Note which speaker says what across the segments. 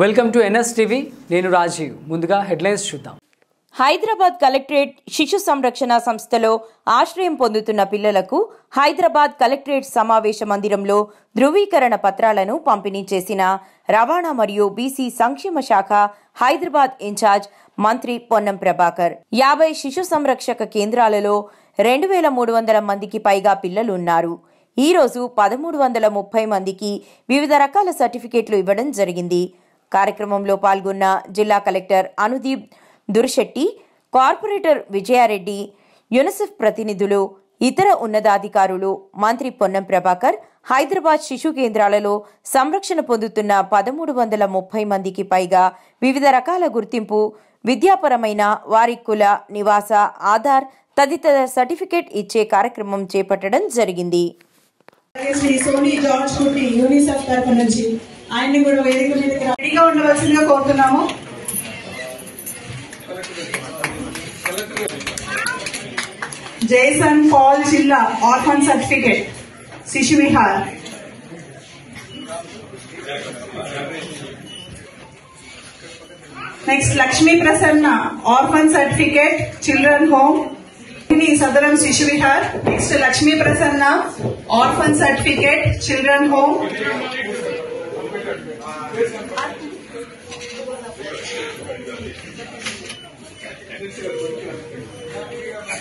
Speaker 1: Welcome to NS TV. నేను రాజీవ్. ముందుగా headlines చూద్దాం.
Speaker 2: హైదరాబాద్ కలెక్టరేట్ శిశు సంరక్షణ సంస్థలో ఆశ్రయం పొందుతున్న పిల్లలకు హైదరాబాద్ కలెక్టరేట్ సమావేశ మందిరంలో ధృవీకరణ పత్రాలను పంపిణీ చేసిన రవాణా మరియు బీసీ సంక్షేమ శాఖ హైదరాబాద్ ఇన్ఛార్జ్ మంత్రి పొన్నం ప్రభాకర్. 50 శిశు సంరక్షక కేంద్రాలలో 2300 మందికి పైగా పిల్లలు ఉన్నారు. ఈ రోజు 1330 మందికి వివిధ రకాల సర్టిఫికెట్లు ఇవ్వడం జరిగింది. కార్యక్రమంలో పాల్గొన్న జిల్లా collector Anudeep Dursetti, corporator Vijaya Reddy, UNICEF ప్రతినిధులు, ఇతర ఉన్నతాధికారులు. మంత్రి పొన్నం ప్రభాకర్ హైదరాబాద్ శిశు కేంద్రాలలో సంరక్షణ పొందుతున్న 1330 మందికి పైగా వివిధ రకాల గుర్తింపు, విద్యాపరమైన వారి కుల, నివాస, ఆధార్ తదితర సర్టిఫికెట్ ఇచ్చే కార్యక్రమం చేపట్టడం జరిగింది.
Speaker 3: ఆయన్ని కూడా వేదిక మీదకి రెడీగా ఉండవలసిందిగా కోరుతున్నాము. జైసన్ పాల్ జిల్లా orphan certificate Shishu Vihar. Next Lakshmi Prasanna orphan certificate children home సదరం Shishu Vihar. Next Lakshmi Prasanna orphan certificate children home.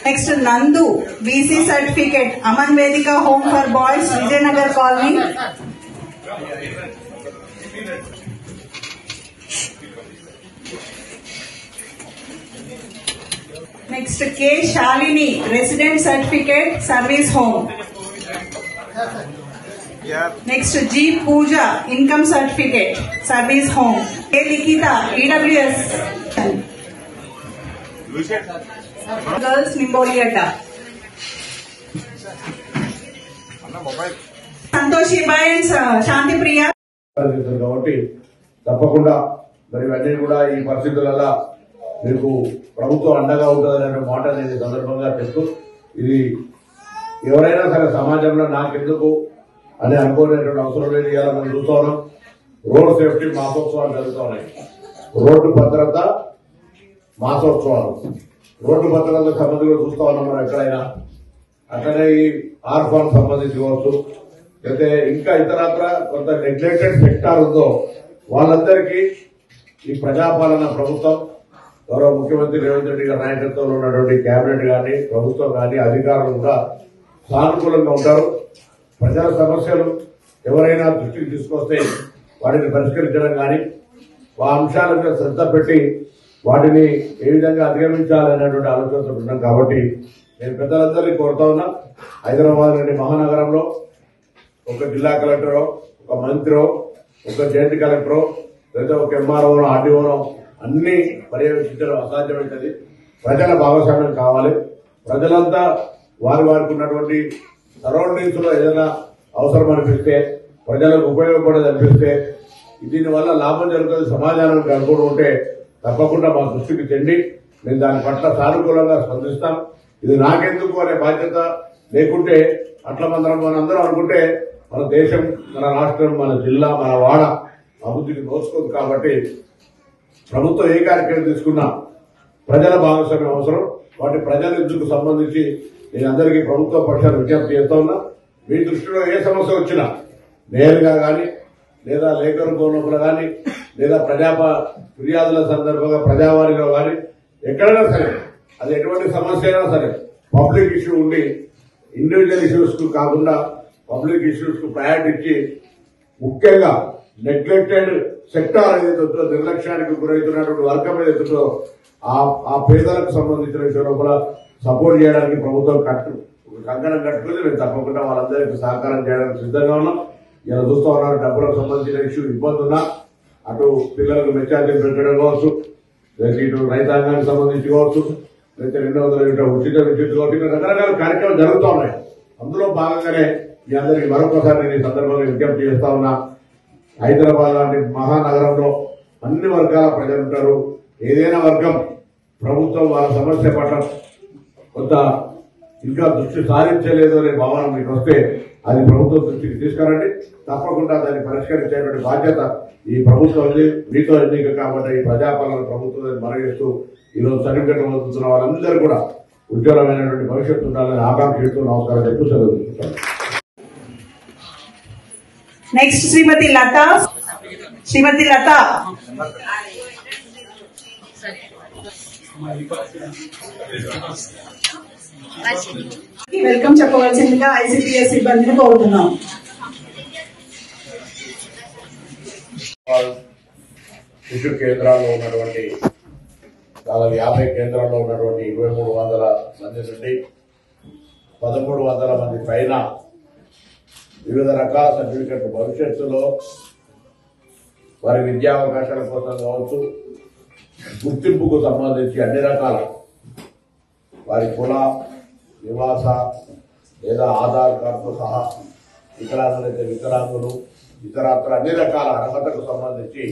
Speaker 3: Next Nandu BC certificate Aman Vedika home for boys Vijayanagar colony. Next K Shalini resident certificate service home. Next G Puja income certificate service home. K Likhitha EWS girls నింబోలియట. సంతోషిబాయ్ శాంతి ప్రియ.
Speaker 4: కాబట్టి తప్పకుండా మరి ఇవన్నీ కూడా ఈ పరిస్థితులలో మీకు ప్రభుత్వం అండగా ఉంటుందనే మాట నేను సందర్భంగా చెప్తూ, ఇది ఎవరైనా సరే సమాజంలో నాకెందుకు అని అనుకోనేటువంటి అవసరం లేదు. ఇలా మనం చూస్తా ఉన్నాం, రోడ్ సేఫ్టీ మాసోత్సవాలు జరుగుతూ ఉన్నాయి. రోడ్డు భద్రత మాసోత్సవాలు, రోడ్డు భద్రతకు సంబంధించి కూడా చూస్తా ఉన్నాం మనం ఎక్కడైనా. అట్లనే ఈ ఆర్ఫాన్ సంబంధించి కావచ్చు, అయితే ఇంకా ఇతరత్ర కొంత నెగ్లెక్టెడ్ సెక్టార్ ఉందో వాళ్ళందరికీ ఈ ప్రజాపాలన ప్రభుత్వం, గౌరవ ముఖ్యమంత్రి రేవంత్ రెడ్డి గారి నాయకత్వంలో ఉన్నటువంటి కేబినెట్ కానీ ప్రభుత్వం కానీ అధికారులు కూడా సానుకూలంగా ఉంటారు. ప్రజల సమస్యలు ఎవరైనా దృష్టికి తీసుకొస్తే వాటిని పరిష్కరించడం కానీ ఆ అంశాల మీద శ్రద్ధ పెట్టి వాటిని ఏ విధంగా అధిగమించాలనేటువంటి ఆలోచనతో ఉన్నాం. కాబట్టి నేను పెద్దలందరినీ కోరుతా ఉన్నా, హైదరాబాద్ నుండి మహానగరంలో ఒక జిల్లా కలెక్టరో, ఒక మంత్రో, ఒక జాయింట్ కలెక్టరో, లేదా ఒక ఎంఆర్ఓనో, ఆర్డీఓనో అన్ని పర్యవేక్షించడం అసాధ్యమైనది. ప్రజల భాగస్వామ్యం కావాలి. ప్రజలంతా వారికి ఉన్నటువంటి సరౌండింగ్స్ లో ఏదైనా అవసరం అనిపిస్తే, ప్రజలకు ఉపయోగపడేది అనిపిస్తే, దీనివల్ల లాభం జరుగుతుంది సమాజానికి అనుకుంటూ ఉంటే తప్పకుండా మా దృష్టికి చెంది మేము దాని పట్ల సానుకూలంగా స్పందిస్తాం. ఇది నాకెందుకు అనే బాధ్యత లేకుంటే అట్లా మనందరం అనుకుంటే మన దేశం, మన రాష్ట్రం, మన జిల్లా, మన వాడ అభివృద్ధికి నోచుకోదు. కాబట్టి ప్రభుత్వం ఏ కార్యక్రమం తీసుకున్నా ప్రజల భాగస్వామ్యం అవసరం. వాటి ప్రజల ఎదుగుకు సంబంధించి నేను అందరికీ ప్రభుత్వ పక్షాన్ని విజ్ఞప్తి చేస్తా ఉన్నా. మీ దృష్టిలో ఏ సమస్య వచ్చినా నేరుగా కానీ, లేదా లేఖల రూపంలో కానీ, లేదా ఫిర్యాదుల సందర్భంగా ప్రజావాణిలో కానీ ఎక్కడైనా సరే, అది ఎటువంటి సమస్య అయినా సరే పబ్లిక్ ఇష్యూ ఉండి ఇండివిజువల్ ఇష్యూస్ కు కాకుండా పబ్లిక్ ఇష్యూస్ కు ప్రయారిటీ ఇచ్చి, ముఖ్యంగా నెగ్లెక్టెడ్ సెక్టార్ ఏదైతే ఉందో, నిర్లక్ష్యానికి గురవుతున్నటువంటి వర్గం ఏదైతే ఉందో ఆ పేదలకు సంబంధించిన విషయం లోపల సపోర్ట్ చేయడానికి ప్రభుత్వం కంకణం కట్టుకుని మేము తప్పకుండా వాళ్ళందరికీ సహకారం చేయడానికి సిద్ధంగా ఉన్నాం. ఇలా చూస్తూ ఉన్నారు, డబ్బులకు సంబంధించిన ఇష్యూ ఇబ్బంది ఉన్నా, అటు పిల్లలకు మెచ్చార్జీలు పెట్టడం కావచ్చు, లేదా ఇటు రైతాంగానికి సంబంధించి కావచ్చు, లేదా 200 యూనిట్ల ఉచిత విద్యుత్ కావచ్చు, రకరకాల కార్యక్రమాలు జరుగుతూ ఉన్నాయి. అందులో భాగంగానే మీ అందరికీ మరొకసారి నేను ఈ సందర్భంగా విజ్ఞప్తి చేస్తా ఉన్నా. హైదరాబాద్ లాంటి మహానగరంలో అన్ని వర్గాల ప్రజలు ఉంటారు. ఏదైనా వర్గం ప్రభుత్వం వాళ్ళ సమస్య పట్ల కొంత ఇంకా దృష్టి సారించలేదు అనే భావన మీకు వస్తే అది ప్రభుత్వం దృష్టికి తీసుకురండి. తప్పకుండా దాన్ని పరిష్కరించేటువంటి బాధ్యత ఈ ప్రభుత్వం మీతో ఎన్నిక కాబట్టి ఈ ప్రజాపాలన ప్రభుత్వం మరగిస్తూ ఈరోజు సర్టిఫికెట్ పొందుతున్న వాళ్ళందరూ కూడా ఉజ్వలమైనటువంటి భవిష్యత్తు ఉండాలని ఆకాంక్షిస్తూ నమస్కారం చెప్తూ చదువుతున్నాను.
Speaker 3: నెక్స్ట్ శ్రీమతి లత. వెల్కమ్ చెప్పవలసిందిగా ఐసిపిఎస్ సిబ్బందిని కోరుతున్నాం.
Speaker 4: శిశు కేంద్రాల్లో ఉన్నటువంటి దాదాపు 50 కేంద్రాల్లో ఉన్నటువంటి 2300 మంది నుండి 1300 మంది పైన వివిధ రకాల సర్టిఫికెట్లు భవిష్యత్తులో వారి విద్యా అవకాశాల కోసం కావచ్చు, గుర్తింపుకు సంబంధించి అన్ని రకాల వారి కుల, నివాస లేదా ఆధార్ కార్డుతో సహా వికలాంగులైతే వికలాంగులు, ఇతరత్ర అన్ని రకాల అర్హతకు సంబంధించి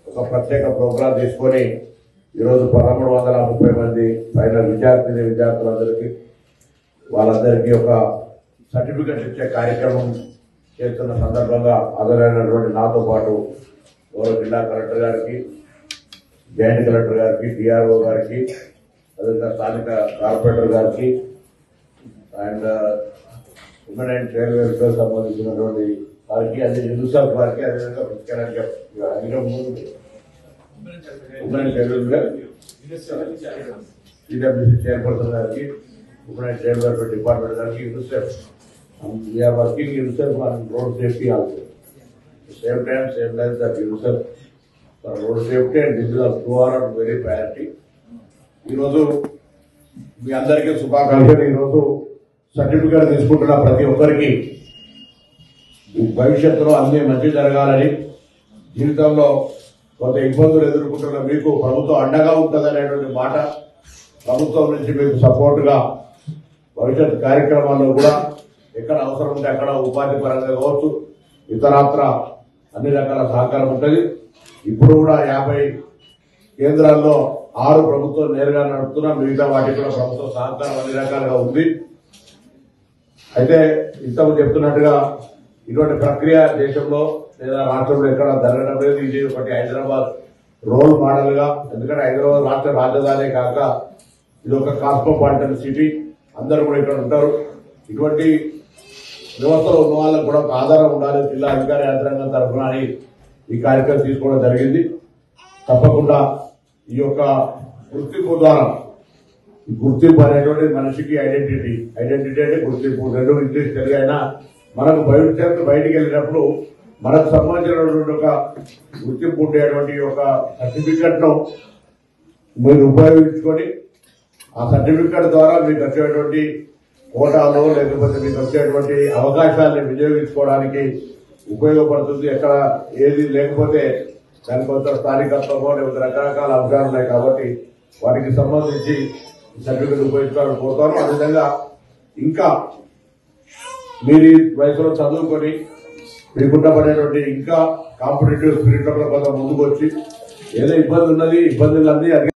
Speaker 4: ఒక ప్రత్యేక ప్రోగ్రాం తీసుకొని ఈరోజు 1330 మంది పైన విద్యార్థులందరికీ వాళ్ళందరికీ ఒక సర్టిఫికెట్ ఇచ్చే కార్యక్రమం చేస్తున్న సందర్భంగా హాజరైనటువంటి నాతో పాటు గౌరవ జిల్లా కలెక్టర్ గారికి, జాయింట్ కలెక్టర్ గారికి, డిఆర్ఓ గారికి, అదేవిధంగా స్థానిక కార్పొరేటర్ గారికి and women and child welfare సంబంధించినటువంటి వారికి, అది యూనిసెఫ్ వారికి, అదేవిధంగా women and child welfare CWC chairperson గారికి, women and child welfare department గారికి, UNICEF we are working UNICEF on road safety also. Same time, same lines that UNICEF for road safety and this is of 2 hours very priority. ఈరోజు మీ అందరికీ శుభాకాంక్షలు. ఈరోజు certificate తీసుకుంటున్న ప్రతి ఒక్కరికి భవిష్యత్తులో అన్ని మంచి జరగాలని, జీవితంలో కొంత ఇబ్బందులు ఎదుర్కొంటున్న మీకు ప్రభుత్వం అండగా ఉంటుందనేటువంటి మాట, ప్రభుత్వం నుంచి మీకు సపోర్టుగా భవిష్యత్ కార్యక్రమాల్లో కూడా ఎక్కడ అవసరం ఉంటే అక్కడ ఉపాధి పరంగా కావచ్చు, ఇతరత్ర అన్ని రకాల సహకారం ఉంటుంది. ఇప్పుడు కూడా 50 కేంద్రాల్లో 6 ప్రభుత్వం నేరుగా నడుపుతున్నా, మిగతా వాటికి కూడా ప్రభుత్వ సహకారం అన్ని రకాలుగా ఉంది. అయితే ఇంతకు చెప్తున్నట్టుగా ఇటువంటి ప్రక్రియ దేశంలో లేదా రాష్ట్రంలో ఎక్కడ జరగడం లేదు. ఇది ఒకటి హైదరాబాద్ రోల్ మోడల్ గా, ఎందుకంటే హైదరాబాద్ రాష్ట్ర రాజధాని కాక ఇది ఒక కాస్మోపాలిటన్ సిటీ, అందరూ కూడా ఇక్కడ ఉంటారు. ఇటువంటి వ్యవస్థలో ఉన్న వాళ్ళకు కూడా ఒక ఆధారం ఉండాలి జిల్లా అధికార యంత్రాంగం తరఫున అని ఈ కార్యక్రమం తీసుకోవడం జరిగింది. తప్పకుండా ఈ యొక్క గుర్తింపు ద్వారా, గుర్తింపు అనేటువంటి మనిషికి ఐడెంటిటీ అంటే గుర్తింపు, రెండు ఇంగ్లీష్ తెలుగు అయినా మనకు బయటికి వెళ్ళినప్పుడు మనకు సంబంధించినటువంటి ఒక గుర్తింపు ఉండేటువంటి ఒక సర్టిఫికెట్ ను మీరు ఉపయోగించుకొని ఆ సర్టిఫికెట్ ద్వారా మీకు వచ్చేటువంటి కోటాలో లేకపోతే మీకు వచ్చేటువంటి అవకాశాలను వినియోగించుకోవడానికి ఉపయోగపడుతుంది. ఎక్కడ ఏది లేకపోతే దాని కొంత స్థానికత్వమో లేకపోతే రకరకాల అంశాలు ఉన్నాయి కాబట్టి వాటికి సంబంధించి సర్టిఫికెట్ ఉపయోగించుకోవాలని కోరుతాను. అదేవిధంగా ఇంకా మీరు ఈ వయసులో చదువుకొని మీకుండబడేటువంటి ఇంకా కాంపిటేటివ్ స్పిరిట్ లో కొంత ముందుకు వచ్చి ఏదో ఇబ్బంది ఉన్నది, ఇబ్బందులన్నీ